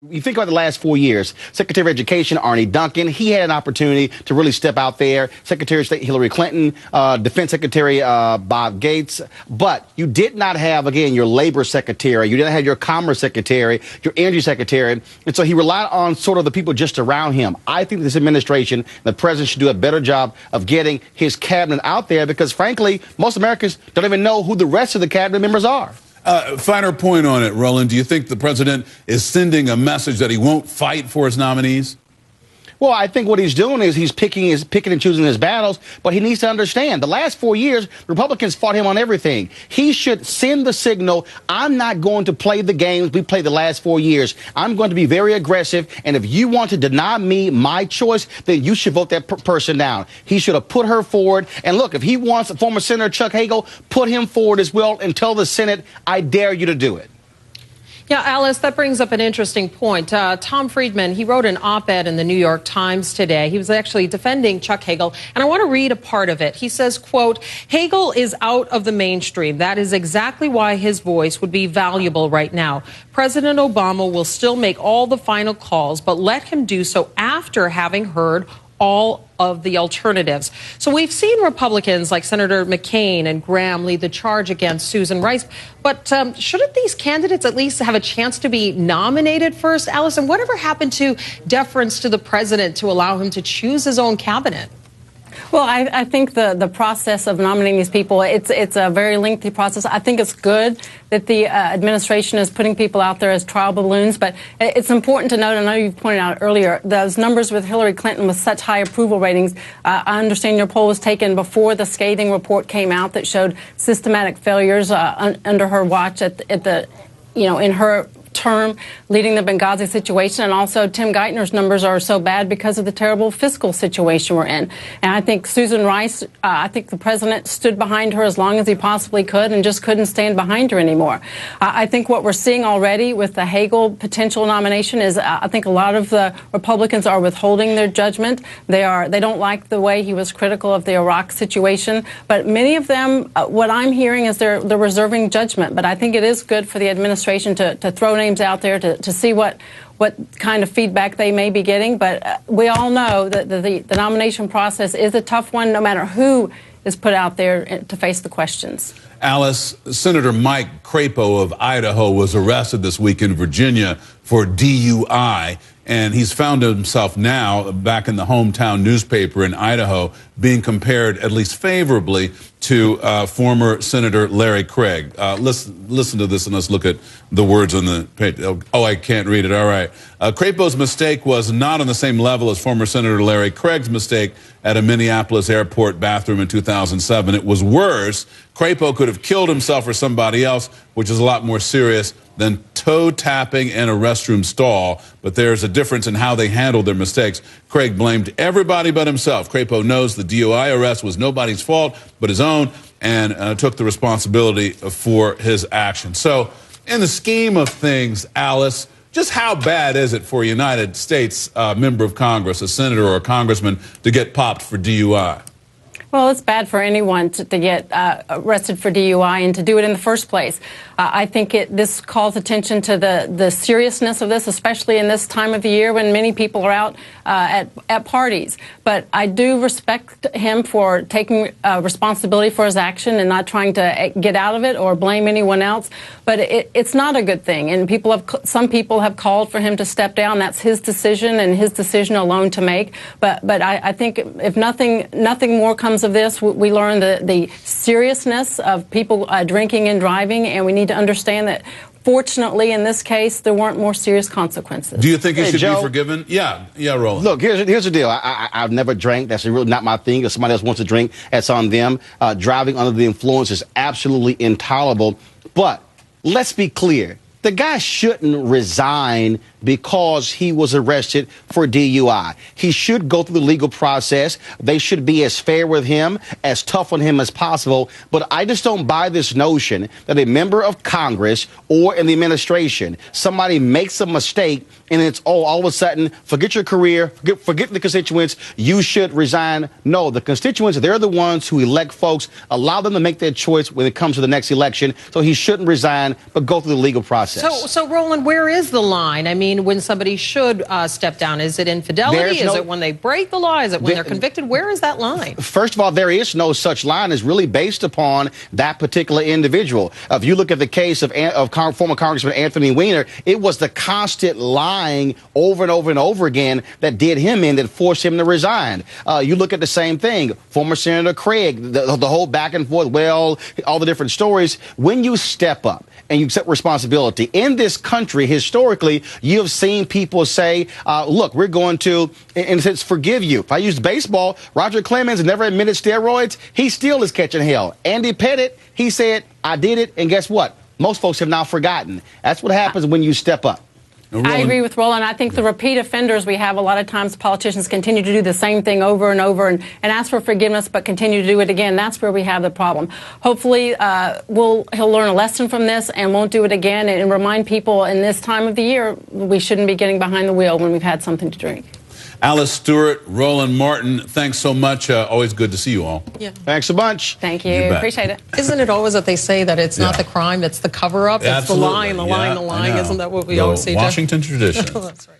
You think about the last 4 years, Secretary of Education Arnie Duncan, he had an opportunity to really step out there. Secretary of State Hillary Clinton, Defense Secretary Bob Gates. But you did not have, again, your Labor Secretary. You didn't have your Commerce Secretary, your Energy Secretary. And so he relied on sort of the people just around him. I think this administration, the president should do a better job of getting his cabinet out there because, frankly, most Americans don't even know who the rest of the cabinet members are. Finer point on it, Roland. Do you think the president is sending a message that he won't fight for his nominees? Well, I think what he's doing is he's picking and choosing his battles, but he needs to understand the last 4 years, Republicans fought him on everything. He should send the signal, I'm not going to play the games we played the last 4 years. I'm going to be very aggressive, and if you want to deny me my choice, then you should vote that person down. He should have put her forward. And look, if he wants former Senator Chuck Hagel, put him forward as well and tell the Senate, I dare you to do it. Yeah, Alice, that brings up an interesting point. Tom Friedman, he wrote an op-ed in the New York Times today. He was actually defending Chuck Hagel, and I want to read a part of it. He says, quote, Hagel is out of the mainstream. That is exactly why his voice would be valuable right now. President Obama will still make all the final calls, but let him do so after having heard all of the alternatives. So we've seen Republicans like Senator McCain and Graham lead the charge against Susan Rice. But shouldn't these candidates at least have a chance to be nominated first, Allison? Whatever happened to deference to the president to allow him to choose his own cabinet? Well, I think the process of nominating these people, it's a very lengthy process. I think it's good that the administration is putting people out there as trial balloons, but it's important to note, I know you pointed out earlier, those numbers with Hillary Clinton with such high approval ratings. I understand your poll was taken before the scathing report came out that showed systematic failures under her watch in her term leading the Benghazi situation, and also Tim Geithner's numbers are so bad because of the terrible fiscal situation we're in. And I think Susan Rice, I think the president stood behind her as long as he possibly could and just couldn't stand behind her anymore. I think what we're seeing already with the Hagel potential nomination is I think a lot of the Republicans are withholding their judgment. They don't like the way he was critical of the Iraq situation, but many of them, what I'm hearing is they're reserving judgment. But I think it is good for the administration to throw names out there to see what kind of feedback they may be getting. But we all know that the nomination process is a tough one, no matter who is put out there to face the questions. Alice, Senator Mike Crapo of Idaho was arrested this week in Virginia for DUI, and he's found himself now back in the hometown newspaper in Idaho being compared, at least favorably, to former Senator Larry Craig. Listen to this and let's look at the words on the page. Oh, I can't read it. All right. Crapo's mistake was not on the same level as former Senator Larry Craig's mistake at a Minneapolis airport bathroom in 2007. It was worse. Crapo could have killed himself or somebody else, which is a lot more serious than toe tapping in a restroom stall. But there's a difference in how they handled their mistakes. Craig blamed everybody but himself. Crapo knows the DUI arrest was nobody's fault but his own, and took the responsibility for his actions. So in the scheme of things, Alice, just how bad is it for a United States member of Congress, a senator or a congressman, to get popped for DUI? Well, it's bad for anyone to get arrested for DUI and to do it in the first place. I think this calls attention to the seriousness of this, especially in this time of the year when many people are out at parties. But I do respect him for taking responsibility for his action and not trying to get out of it or blame anyone else. But it's not a good thing. And some people have called for him to step down. That's his decision and his decision alone to make. But I think if nothing more comes of this, we learn the seriousness of people drinking and driving, and we need to understand that fortunately in this case there weren't more serious consequences. Do you think he should be forgiven? Yeah, Roland. Look, here's the deal. I've never drank. That's really not my thing. If somebody else wants to drink, that's on them. Driving under the influence is absolutely intolerable. But let's be clear. The guy shouldn't resign because he was arrested for DUI. He should go through the legal process. They should be as fair with him, as tough on him as possible. But I just don't buy this notion that a member of Congress or in the administration, somebody makes a mistake and it's, all of a sudden, forget your career, forget the constituents, you should resign. No, the constituents, they're the ones who elect folks, allow them to make their choice when it comes to the next election. So he shouldn't resign, but go through the legal process. process. So Roland, where is the line? I mean, when somebody should step down, is it infidelity? Is it when they break the law? Is it when they're convicted? Where is that line? First of all, there is no such line. It's really based upon that particular individual. If you look at the case of former Congressman Anthony Weiner, it was the constant lying over and over and over again that did him in, that forced him to resign. You look at the same thing. Former Senator Craig, the whole back and forth, well, all the different stories. When you step up and you accept responsibility in this country, historically, you have seen people say, look, we're going to, in a sense, forgive you. If I use baseball, Roger Clemens never admitted steroids. He still is catching hell. Andy Pettit, he said, I did it. And guess what? Most folks have now forgotten. That's what happens when you step up. I agree with Roland. I think the repeat offenders we have, a lot of times politicians continue to do the same thing over and over and ask for forgiveness but continue to do it again. That's where we have the problem. Hopefully he'll learn a lesson from this and won't do it again, and remind people in this time of the year we shouldn't be getting behind the wheel when we've had something to drink. Alice Stewart, Roland Martin, thanks so much. Always good to see you all. Yeah. Thanks a bunch. Thank you. Appreciate it. Isn't it always that they say that it's not the crime, it's the cover-up, it's the lying, the lying, the lying? Isn't that what we always say, Jeff? Washington tradition. That's right.